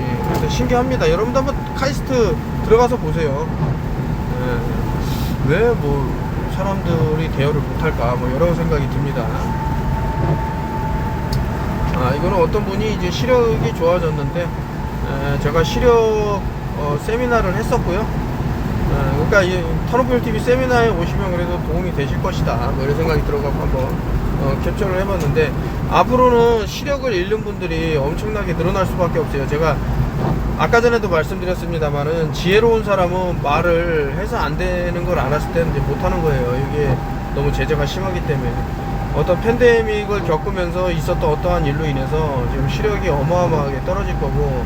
신기합니다. 여러분도 한번 카이스트 들어가서 보세요. 왜 뭐 사람들이 대여를 못할까 뭐 여러 생각이 듭니다. 이거는 어떤 분이 이제 시력이 좋아졌는데 제가 시력 세미나를 했었고요. 그러니까 이 터너블TV 세미나에 오시면 그래도 도움이 되실 것이다 뭐 이런 생각이 들어가고 한번 캡처를 해봤는데 앞으로는 시력을 잃는 분들이 엄청나게 늘어날 수밖에 없어요. 제가 아까 전에도 말씀드렸습니다만은 지혜로운 사람은 말을 해서 안 되는 걸 알았을 때는 이제 못하는 거예요. 이게 너무 제재가 심하기 때문에. 어떤 팬데믹을 겪으면서 있었던 어떠한 일로 인해서 지금 시력이 어마어마하게 떨어질 거고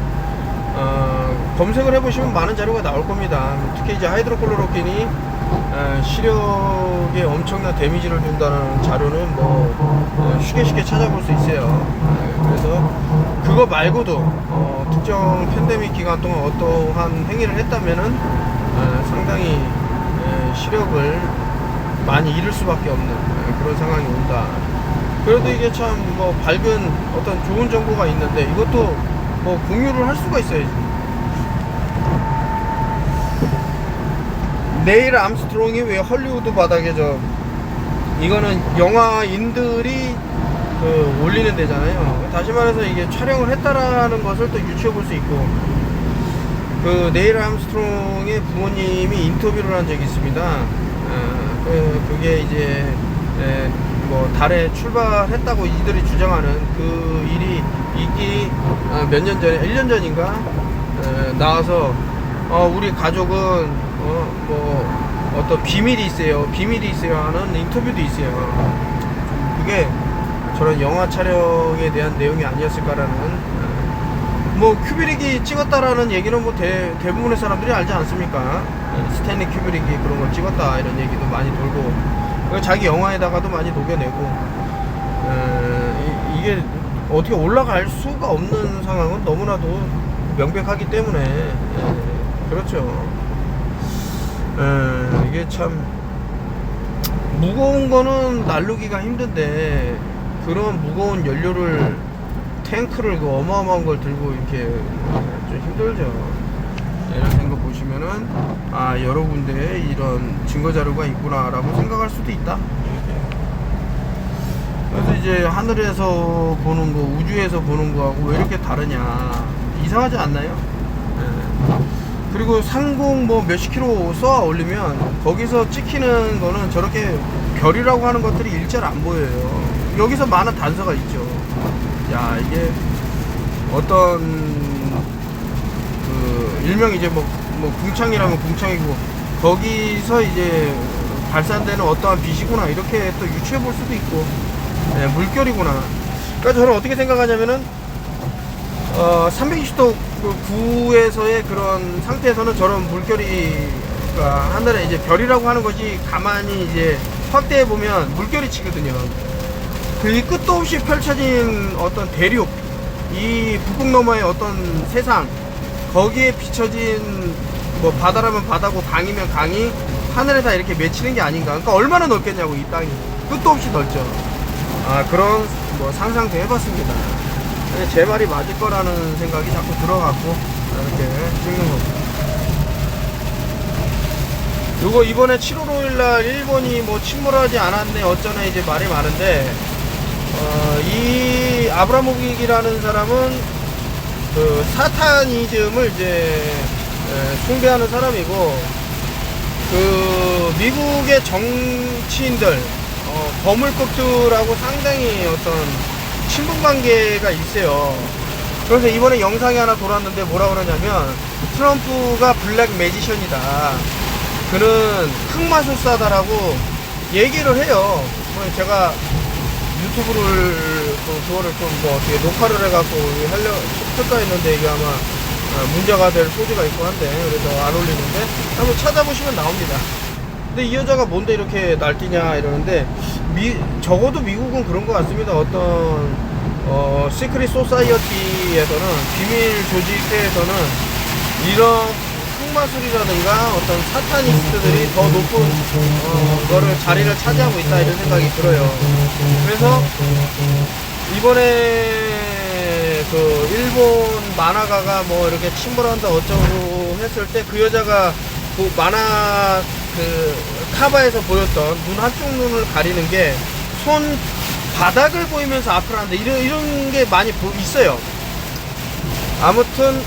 검색을 해보시면 많은 자료가 나올 겁니다. 특히 이제 하이드로클로로킨이 시력에 엄청난 데미지를 준다는 자료는 뭐 쉽게 찾아볼 수 있어요. 그래서 그거 말고도 특정 팬데믹 기간 동안 어떠한 행위를 했다면은 상당히 시력을 많이 잃을 수밖에 없는 그런 상황이 온다. 그래도 이게 참 뭐 밝은 어떤 좋은 정보가 있는데 이것도 뭐 공유를 할 수가 있어야지. 네일 암스트롱이 왜 헐리우드 바닥에 이거는 영화인들이 올리는 데잖아요. 다시 말해서 이게 촬영을 했다라는 것을 또 유추해 볼 수 있고, 그 네일 암스트롱의 부모님이 인터뷰를 한 적이 있습니다. 그게 이제 뭐 달에 출발했다고 이들이 주장하는 그 일이 있기 몇 년 전에 1년 전인가 나와서 우리 가족은 뭐 어떤 비밀이 있어요 하는 인터뷰도 있어요. 그게 저런 영화 촬영에 대한 내용이 아니었을까라는, 뭐 큐브릭이 찍었다라는 얘기는 뭐 대부분의 사람들이 알지 않습니까? 스탠리 큐브릭이 그런 걸 찍었다 이런 얘기도 많이 돌고 자기 영화에다가도 많이 녹여내고, 이게 어떻게 올라갈 수가 없는 상황은 너무나도 명백하기 때문에 그렇죠. 이게 참 무거운 거는 나르기가 힘든데 그런 무거운 연료를 탱크를 그 어마어마한 걸 들고 이렇게 좀 힘들죠. 이런 생각 보시면은 여러 군데에 이런 증거 자료가 있구나 라고 생각할 수도 있다. 그래서 이제 하늘에서 보는 거, 우주에서 보는 거하고 왜 이렇게 다르냐, 이상하지 않나요? 그리고 상공 뭐 몇십 킬로 쏘아 올리면 거기서 찍히는 거는 저렇게 별이라고 하는 것들이 일절 안 보여요. 여기서 많은 단서가 있죠. 야, 이게 어떤 일명 이제 뭐 궁창이라면 궁창이고, 거기서 이제 발산되는 어떠한 빛이구나 이렇게 또 유추해 볼 수도 있고, 네, 물결이구나. 그러니까 저는 어떻게 생각하냐면은 320도 그 구에서의 그런 상태에서는 저런 물결이 하늘에 이제 별이라고 하는 것이 가만히 이제 확대해 보면 물결이 치거든요. 그 끝도 없이 펼쳐진 어떤 대륙, 이 북극 너머의 어떤 세상, 거기에 비춰진 뭐 바다라면 바다고 강이면 강이 하늘에 다 이렇게 맺히는 게 아닌가. 그러니까 얼마나 넓겠냐고, 이 땅이 끝도 없이 넓죠. 그런 뭐 상상도 해봤습니다. 제 말이 맞을 거라는 생각이 자꾸 들어갖고 이렇게 찍는 겁니다. 요거 이번에 7월 5일날 일본이 뭐 침몰하지 않았네 어쩌네 이제 말이 많은데, 이 아브라모빅이라는 사람은 그 사타니즘을 이제 숭배하는 사람이고, 그 미국의 정치인들 거물급들하고 상당히 어떤 친분 관계가 있어요. 그래서 이번에 영상이 하나 돌았는데 뭐라 그러냐면, 트럼프가 블랙 매지션이다, 그는 흑마술사다라고 얘기를 해요. 제가 유튜브를 그거를 좀 뭐 어떻게 녹화를 해갖고 할까 했는데 이게 아마 문제가 될 소지가 있고 한데, 그래서 안 올리는데 한번 찾아보시면 나옵니다. 근데 이 여자가 뭔데 이렇게 날뛰냐 이러는데, 적어도 미국은 그런 것 같습니다. 어떤 시크릿 소사이어티에서는, 비밀 조직회에서는 이런 흑마술이라든가 어떤 사타니스트들이 더 높은 거를 자리를 차지하고 있다 이런 생각이 들어요. 그래서 이번에 그 일본 만화가가 뭐 이렇게 침몰한다 어쩌고 했을 때, 그 여자가 그 만화 그 카바에서 보였던 눈 한쪽 눈을 가리는 게 손 바닥을 보이면서 앞을 한다, 이런 게 많이 있어요. 아무튼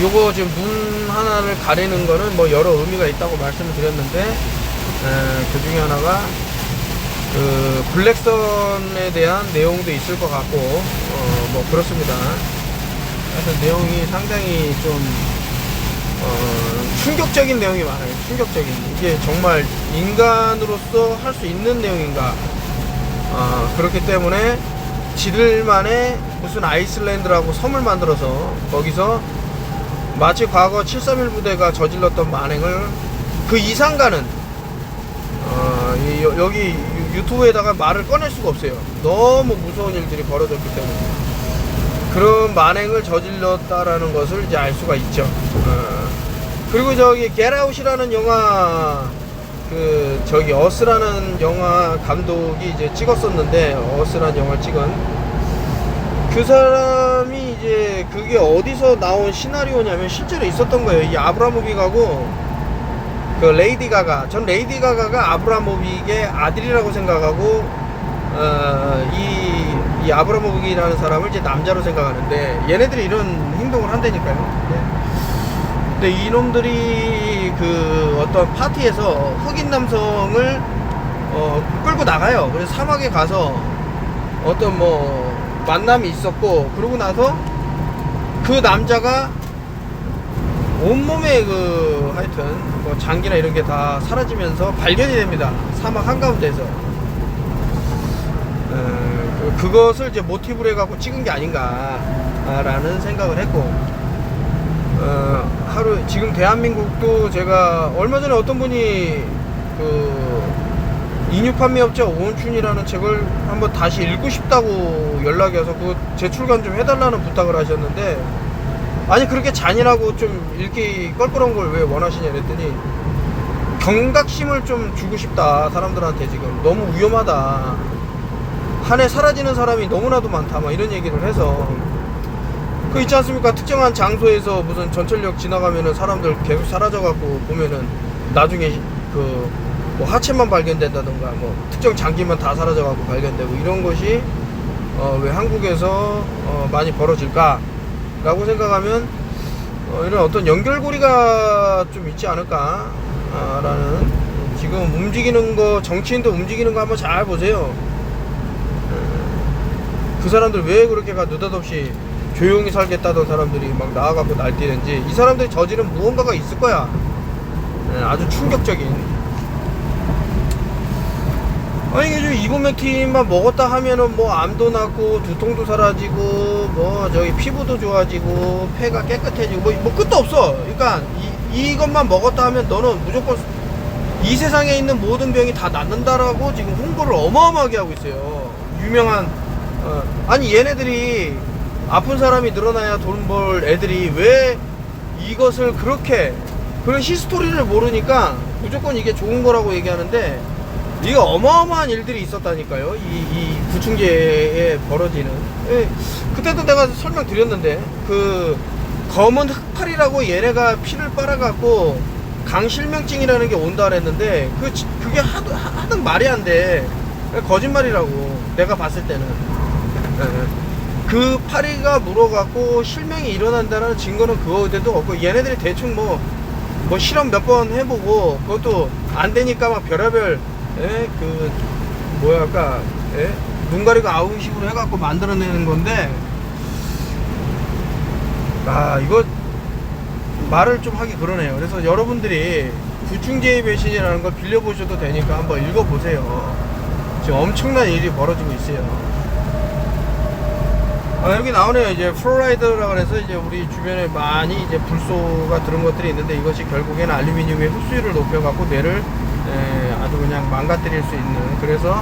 요거 지금 눈 하나를 가리는 거는 뭐 여러 의미가 있다고 말씀을 드렸는데, 그 중에 하나가 그 블랙선에 대한 내용도 있을 것 같고, 뭐 그렇습니다. 그래서 내용이 상당히 좀 충격적인 내용이 많아요. 충격적인, 이게 정말 인간으로서 할 수 있는 내용인가. 그렇기 때문에 지들만의 무슨 아이슬란드라고 섬을 만들어서 거기서 마치 과거 731 부대가 저질렀던 만행을 그 이상 가는, 여기 유튜브에다가 말을 꺼낼 수가 없어요. 너무 무서운 일들이 벌어졌기 때문에 그런 만행을 저질렀다라는 것을 이제 알 수가 있죠. 그리고 저기 겟아웃이라는 영화, 그 저기 어스라는 영화 감독이 이제 찍었었는데, 어스라는 영화를 찍은 그 사람이 이제 그게 어디서 나온 시나리오냐면 실제로 있었던 거예요. 이 아브라모빅하고 그 레이디 가가, 전 레이디 가가가 아브라모빅의 아들이라고 생각하고, 이 아브라모빅이라는 사람을 이제 남자로 생각하는데, 얘네들이 이런 행동을 한다니까요. 네. 근데 이놈들이 그 어떤 파티에서 흑인 남성을 끌고 나가요. 그래서 사막에 가서 어떤 뭐 만남이 있었고, 그러고 나서 그 남자가 온몸에 그 하여튼 뭐 장기나 이런 게 다 사라지면서 발견이 됩니다. 사막 한가운데서. 그것을 이제 모티브로 해갖고 찍은 게 아닌가 라는 생각을 했고, 지금 대한민국도 제가 얼마 전에 어떤 분이 그 인유 판매업자 오은춘이라는 책을 한번 다시 읽고 싶다고 연락이 와서 그 재출간 좀 해달라는 부탁을 하셨는데, 아니 그렇게 잔인하고 좀 읽기 껄끄러운 걸 왜 원하시냐 그랬더니, 경각심을 좀 주고 싶다 사람들한테. 지금 너무 위험하다, 한 해 사라지는 사람이 너무나도 많다, 막 이런 얘기를 해서, 그 있지 않습니까? 특정한 장소에서 무슨 전철역 지나가면은 사람들 계속 사라져갖고 보면은 나중에 그 뭐 하체만 발견된다던가, 뭐 특정 장기만 다 사라져갖고 발견되고, 이런 것이 왜 한국에서 많이 벌어질까 라고 생각하면, 이런 어떤 연결고리가 좀 있지 않을까 라는, 지금 움직이는 거, 정치인도 움직이는 거 한번 잘 보세요. 그 사람들 왜 그렇게가 느닷없이 조용히 살겠다던 사람들이 막 나와갖고 날뛰는지, 이 사람들이 저지른 무언가가 있을 거야. 아주 충격적인. 아니 이게 좀 이브맥틴만 먹었다 하면은 뭐 암도 낫고 두통도 사라지고 뭐 저기 피부도 좋아지고 폐가 깨끗해지고 뭐 끝도 없어. 그러니까 이것만 먹었다 하면 너는 무조건 이 세상에 있는 모든 병이 다 낫는다라고 지금 홍보를 어마어마하게 하고 있어요. 유명한 아니 얘네들이 아픈 사람이 늘어나야 돈 벌 애들이 왜 이것을 그렇게 그런 히스토리를 모르니까 무조건 이게 좋은 거라고 얘기하는데 이게 어마어마한 일들이 있었다니까요. 이 구충제에 벌어지는. 그때도 내가 설명드렸는데 그 검은 흑팔이라고 얘네가 피를 빨아갖고 강실명증이라는 게 온다 그랬는데 그게 하등 말이 안 돼. 거짓말이라고 내가 봤을 때는. 그 파리가 물어갖고 실명이 일어난다는 증거는 그거에도 없고 얘네들이 대충 뭐 실험 몇 번 해보고 그것도 안 되니까 막 별의별 그 뭐랄까 눈 가리고 아웅식으로 해갖고 만들어내는 건데 이거 말을 좀 하기 그러네요. 그래서 여러분들이 구충제의 배신이라는 걸 빌려보셔도 되니까 한번 읽어보세요. 지금 엄청난 일이 벌어지고 있어요. 여기 나오네요. 이제 플로라이드라고 해서 이제 우리 주변에 많이 이제 불소가 들은 것들이 있는데 이것이 결국에는 알루미늄의 흡수율을 높여갖고 뇌를 아주 그냥 망가뜨릴 수 있는, 그래서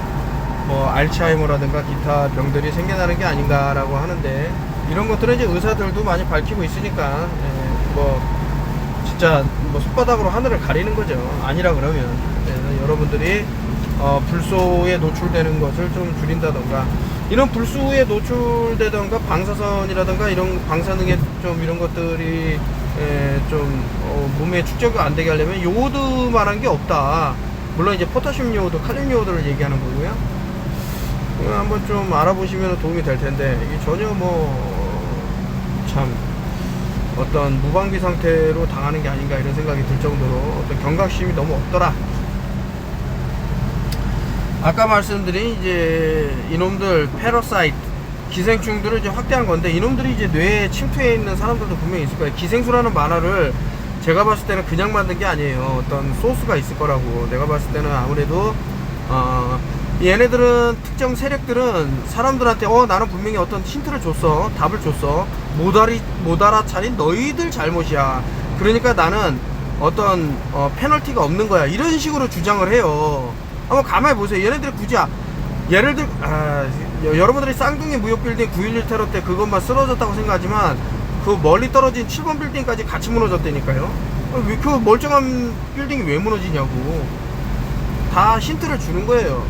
뭐 알츠하이머라든가 기타 병들이 생겨나는 게 아닌가라고 하는데 이런 것들은 이제 의사들도 많이 밝히고 있으니까 뭐 진짜 뭐 손바닥으로 하늘을 가리는 거죠. 아니라 그러면 여러분들이 불소에 노출되는 것을 좀 줄인다던가, 이런 불소에 노출되던가 방사선이라던가 이런 방사능에 좀 이런 것들이 좀 몸에 축적이 안 되게 하려면 요오드만한 게 없다. 물론 이제 포타슘 요오드, 칼륨 요오드를 얘기하는 거고요. 한번 좀 알아보시면 도움이 될 텐데 이게 전혀 참 어떤 무방비 상태로 당하는 게 아닌가 이런 생각이 들 정도로 어떤 경각심이 너무 없더라. 아까 말씀드린 이제 이놈들 패러사이트 기생충들을 이제 확대한 건데 이놈들이 이제 뇌에 침투해 있는 사람들도 분명히 있을 거예요. 기생수라는 만화를 제가 봤을 때는 그냥 만든 게 아니에요. 어떤 소스가 있을 거라고. 내가 봤을 때는 아무래도 얘네들은, 특정 세력들은 사람들한테 나는 분명히 어떤 힌트를 줬어, 답을 줬어, 못 알아차린 너희들 잘못이야, 그러니까 나는 어떤 페널티가 없는 거야, 이런 식으로 주장을 해요. 한번 가만히 보세요. 얘네들이 굳이 예를 들 여러분들이 쌍둥이 무역빌딩 9.11 테러 때 그것만 쓰러졌다고 생각하지만 그 멀리 떨어진 7번 빌딩까지 같이 무너졌다니까요. 왜 그 멀쩡한 빌딩이 왜 무너지냐고. 다 힌트를 주는 거예요.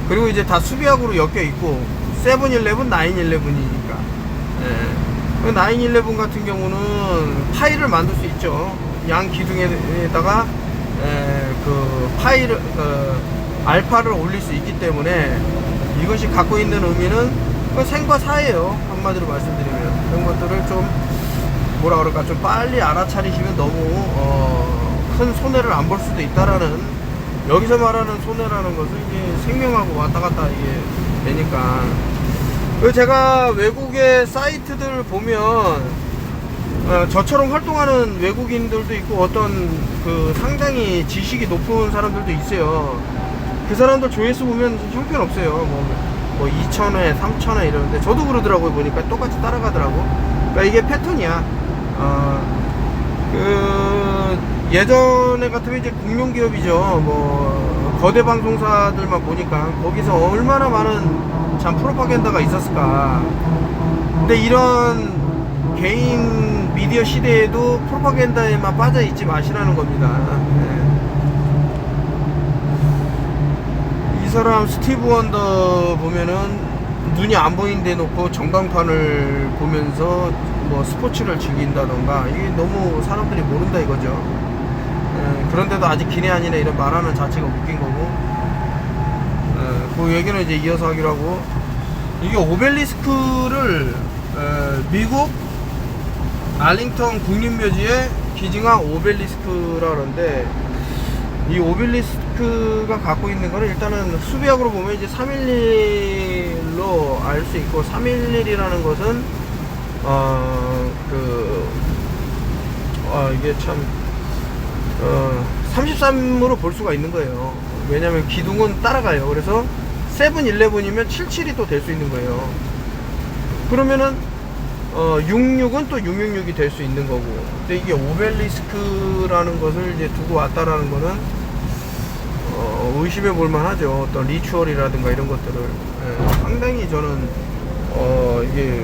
그리고 이제 다 수비학으로 엮여 있고, 세븐일레븐, 나인일레븐이니까. 9.11 같은 경우는 파일을 만들 수 있죠. 양 기둥에다가 그 파일을 알파를 올릴 수 있기 때문에 이것이 갖고 있는 의미는 생과 사예요. 한마디로 말씀드리면 그런 것들을 좀 뭐라 그럴까, 좀 빨리 알아차리시면 너무 큰 손해를 안 볼 수도 있다라는, 여기서 말하는 손해라는 것은 이게 생명하고 왔다 갔다 이게 되니까. 제가 외국의 사이트들 보면 저처럼 활동하는 외국인들도 있고 어떤 그 상당히 지식이 높은 사람들도 있어요. 그 사람들 조회수 보면 형편없어요. 뭐 2,000회, 3,000회 이러는데 저도 그러더라고요. 보니까 똑같이 따라가더라고. 그러니까 이게 패턴이야. 예전에 같으면 이제 공룡기업이죠. 뭐 거대 방송사들만 보니까 거기서 얼마나 많은 참 프로파간다가 있었을까. 근데 이런 개인 미디어 시대에도 프로파간다에만 빠져 있지 마시라는 겁니다. 이 사람 스티브 원더 보면은 눈이 안 보이는 데 놓고 전광판을 보면서 뭐 스포츠를 즐긴다던가, 이게 너무 사람들이 모른다 이거죠. 그런데도 아직 기내 아니네 이런 말하는 자체가 웃긴 거고, 그 얘기는 이제 이어서 하기로 하고, 이게 오벨리스크를 미국 알링턴 국립묘지에 기증한 오벨리스크라 그러는데, 이 오벨리스크가 갖고 있는 거는 일단은 수비학으로 보면 이제 311로 알 수 있고, 311이라는 것은 이게 참 33으로 볼 수가 있는 거예요. 왜냐면 기둥은 따라가요. 그래서 세븐일레븐이면 77이 또 될 수 있는 거예요. 그러면은 66은 또 666이 될 수 있는 거고. 근데 이게 오벨리스크라는 것을 이제 두고 왔다라는 거는 의심해 볼 만하죠. 어떤 리추얼이라든가 이런 것들을. 상당히 저는 이게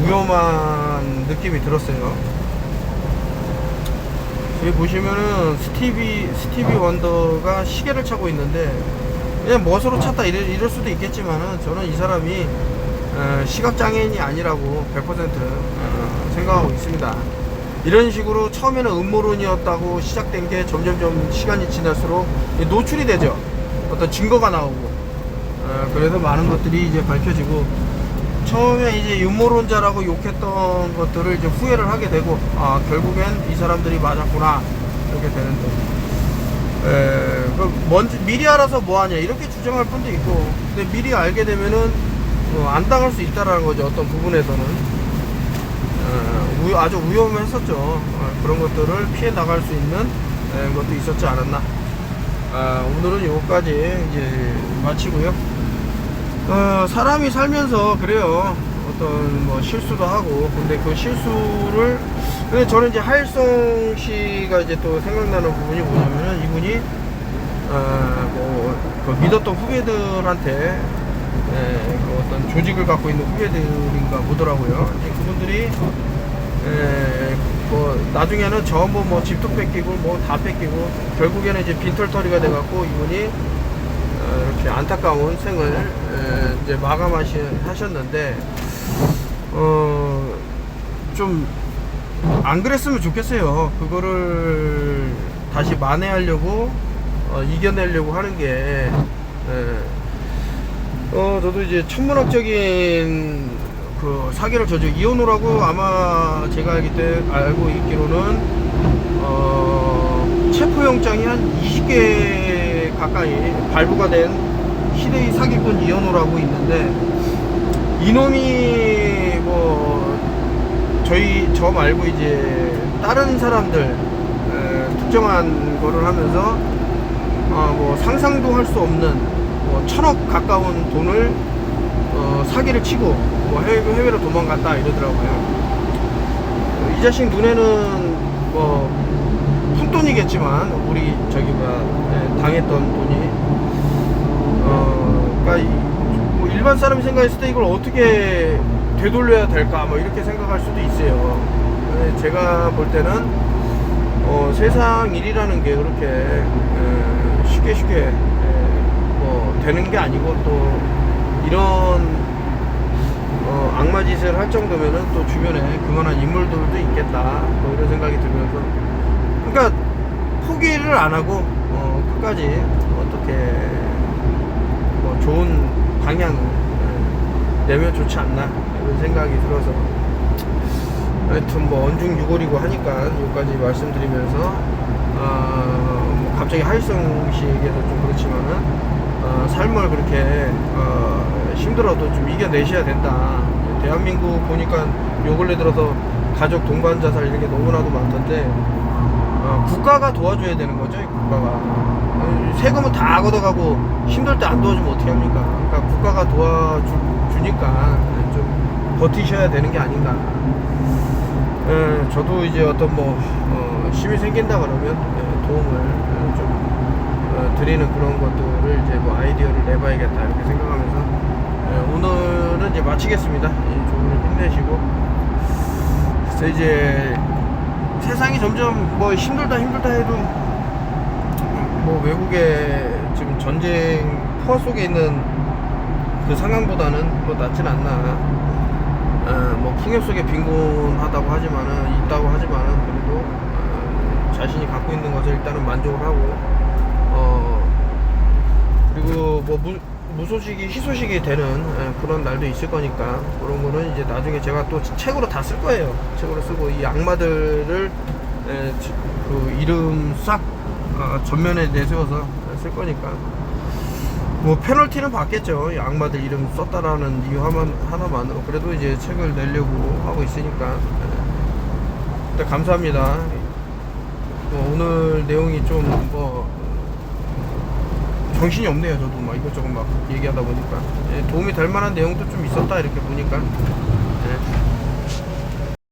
위험한 느낌이 들었어요. 여기 보시면은 스티비 원더가 시계를 차고 있는데, 그냥 멋으로 찼다 이럴 수도 있겠지만은, 저는 이 사람이 시각장애인이 아니라고 100% 생각하고 있습니다. 이런 식으로 처음에는 음모론이었다고 시작된 게 점점점 시간이 지날수록 노출이 되죠. 어떤 증거가 나오고, 그래서 많은 것들이 이제 밝혀지고, 처음에 이제 음모론자라고 욕했던 것들을 이제 후회를 하게 되고, 결국엔 이 사람들이 맞았구나 이렇게 되는데, 먼저 미리 알아서 뭐하냐 이렇게 주장할 분도 있고, 근데 미리 알게 되면은 안 당할 수 있다라는 거죠. 어떤 부분에서는 아주 위험했었죠. 그런 것들을 피해 나갈 수 있는 것도 있었지 않았나. 오늘은 요거까지 이제 마치고요. 사람이 살면서 그래요. 어떤 뭐 실수도 하고, 근데 그 실수를, 근데 저는 이제 하일성 씨가 이제 또 생각나는 부분이 뭐냐면은, 이분이 그 믿었던 후배들한테 그 어떤 조직을 갖고 있는 후배들인가 보더라고요. 이제 그분들이 뭐 나중에는 전부 뭐 집도 뺏기고 뭐 다 뺏기고, 결국에는 이제 빈털터리가 돼갖고 이분이 이렇게 안타까운 생을 이제 마감하셨는데, 좀 안 그랬으면 좋겠어요. 그거를 다시 만회하려고 이겨내려고 하는 게, 저도 이제 천문학적인 그 사기를 이혼우라고, 아마 제가 알고 있기로는 체포영장이 한 20개 가까이 발부가 된 시대의 사기꾼 이현우라고 있는데, 이놈이 뭐 저 말고 이제 다른 사람들 특정한 거를 하면서 뭐 상상도 할 수 없는 뭐 1000억 가까운 돈을 사기를 치고 뭐 해외로 도망갔다 이러더라고요. 이 자식 눈에는 뭐 푼돈이겠지만, 우리 당했던 돈이, 그러니까 뭐 일반 사람이 생각했을 때 이걸 어떻게 되돌려야 될까 뭐 이렇게 생각할 수도 있어요. 제가 볼 때는 세상 일이라는 게 그렇게 쉽게 뭐 되는 게 아니고, 또 이런 악마 짓을 할 정도면은 또 주변에 그만한 인물들도 있겠다 뭐 이런 생각이 들면서, 그러니까 포기를 안 하고 끝까지 어떻게 뭐 좋은 방향을 내면 좋지 않나 이런 생각이 들어서, 하여튼 뭐 언중유골이고 하니까 여기까지 말씀드리면서, 뭐 갑자기 하일성 씨 얘기해서 좀 그렇지만은, 삶을 그렇게 힘들어도 좀 이겨내셔야 된다. 대한민국 보니까 요 근래 들어서 가족 동반 자살 이런 게 너무나도 많던데, 국가가 도와줘야 되는 거죠. 국가가 세금은 다 걷어가고 힘들 때 안 도와주면 어떻게 합니까? 그러니까 국가가 도와주니까 좀 버티셔야 되는 게 아닌가. 저도 이제 어떤 뭐 힘이 생긴다 그러면 도움을 좀 드리는 그런 것들을 이제 뭐 아이디어를 내봐야겠다 이렇게 생각하면서, 오늘은 이제 마치겠습니다. 조금은 힘내시고, 그래서 이제 세상이 점점 뭐 힘들다 해도 뭐 외국에 지금 전쟁 포화 속에 있는 그 상황보다는 뭐 낫진 않나. 뭐 풍요 속에 빈곤하다고 있다고 하지만은 그래도 자신이 갖고 있는 것을 일단은 만족을 하고, 그리고 뭐 무소식이 희소식이 되는 그런 날도 있을 거니까, 그런 거는 이제 나중에 제가 또 책으로 다 쓸 거예요. 책으로 쓰고 이 악마들을 그 이름 싹 전면에 내세워서 쓸 거니까, 뭐 페널티는 받겠죠. 이 악마들 이름 썼다라는 이유 하나만으로. 그래도 이제 책을 내려고 하고 있으니까. 일단 감사합니다. 오늘 내용이 좀 뭐 정신이 없네요. 저도 막 이것저것 막 얘기하다 보니까. 예, 도움이 될 만한 내용도 좀 있었다 이렇게 보니까.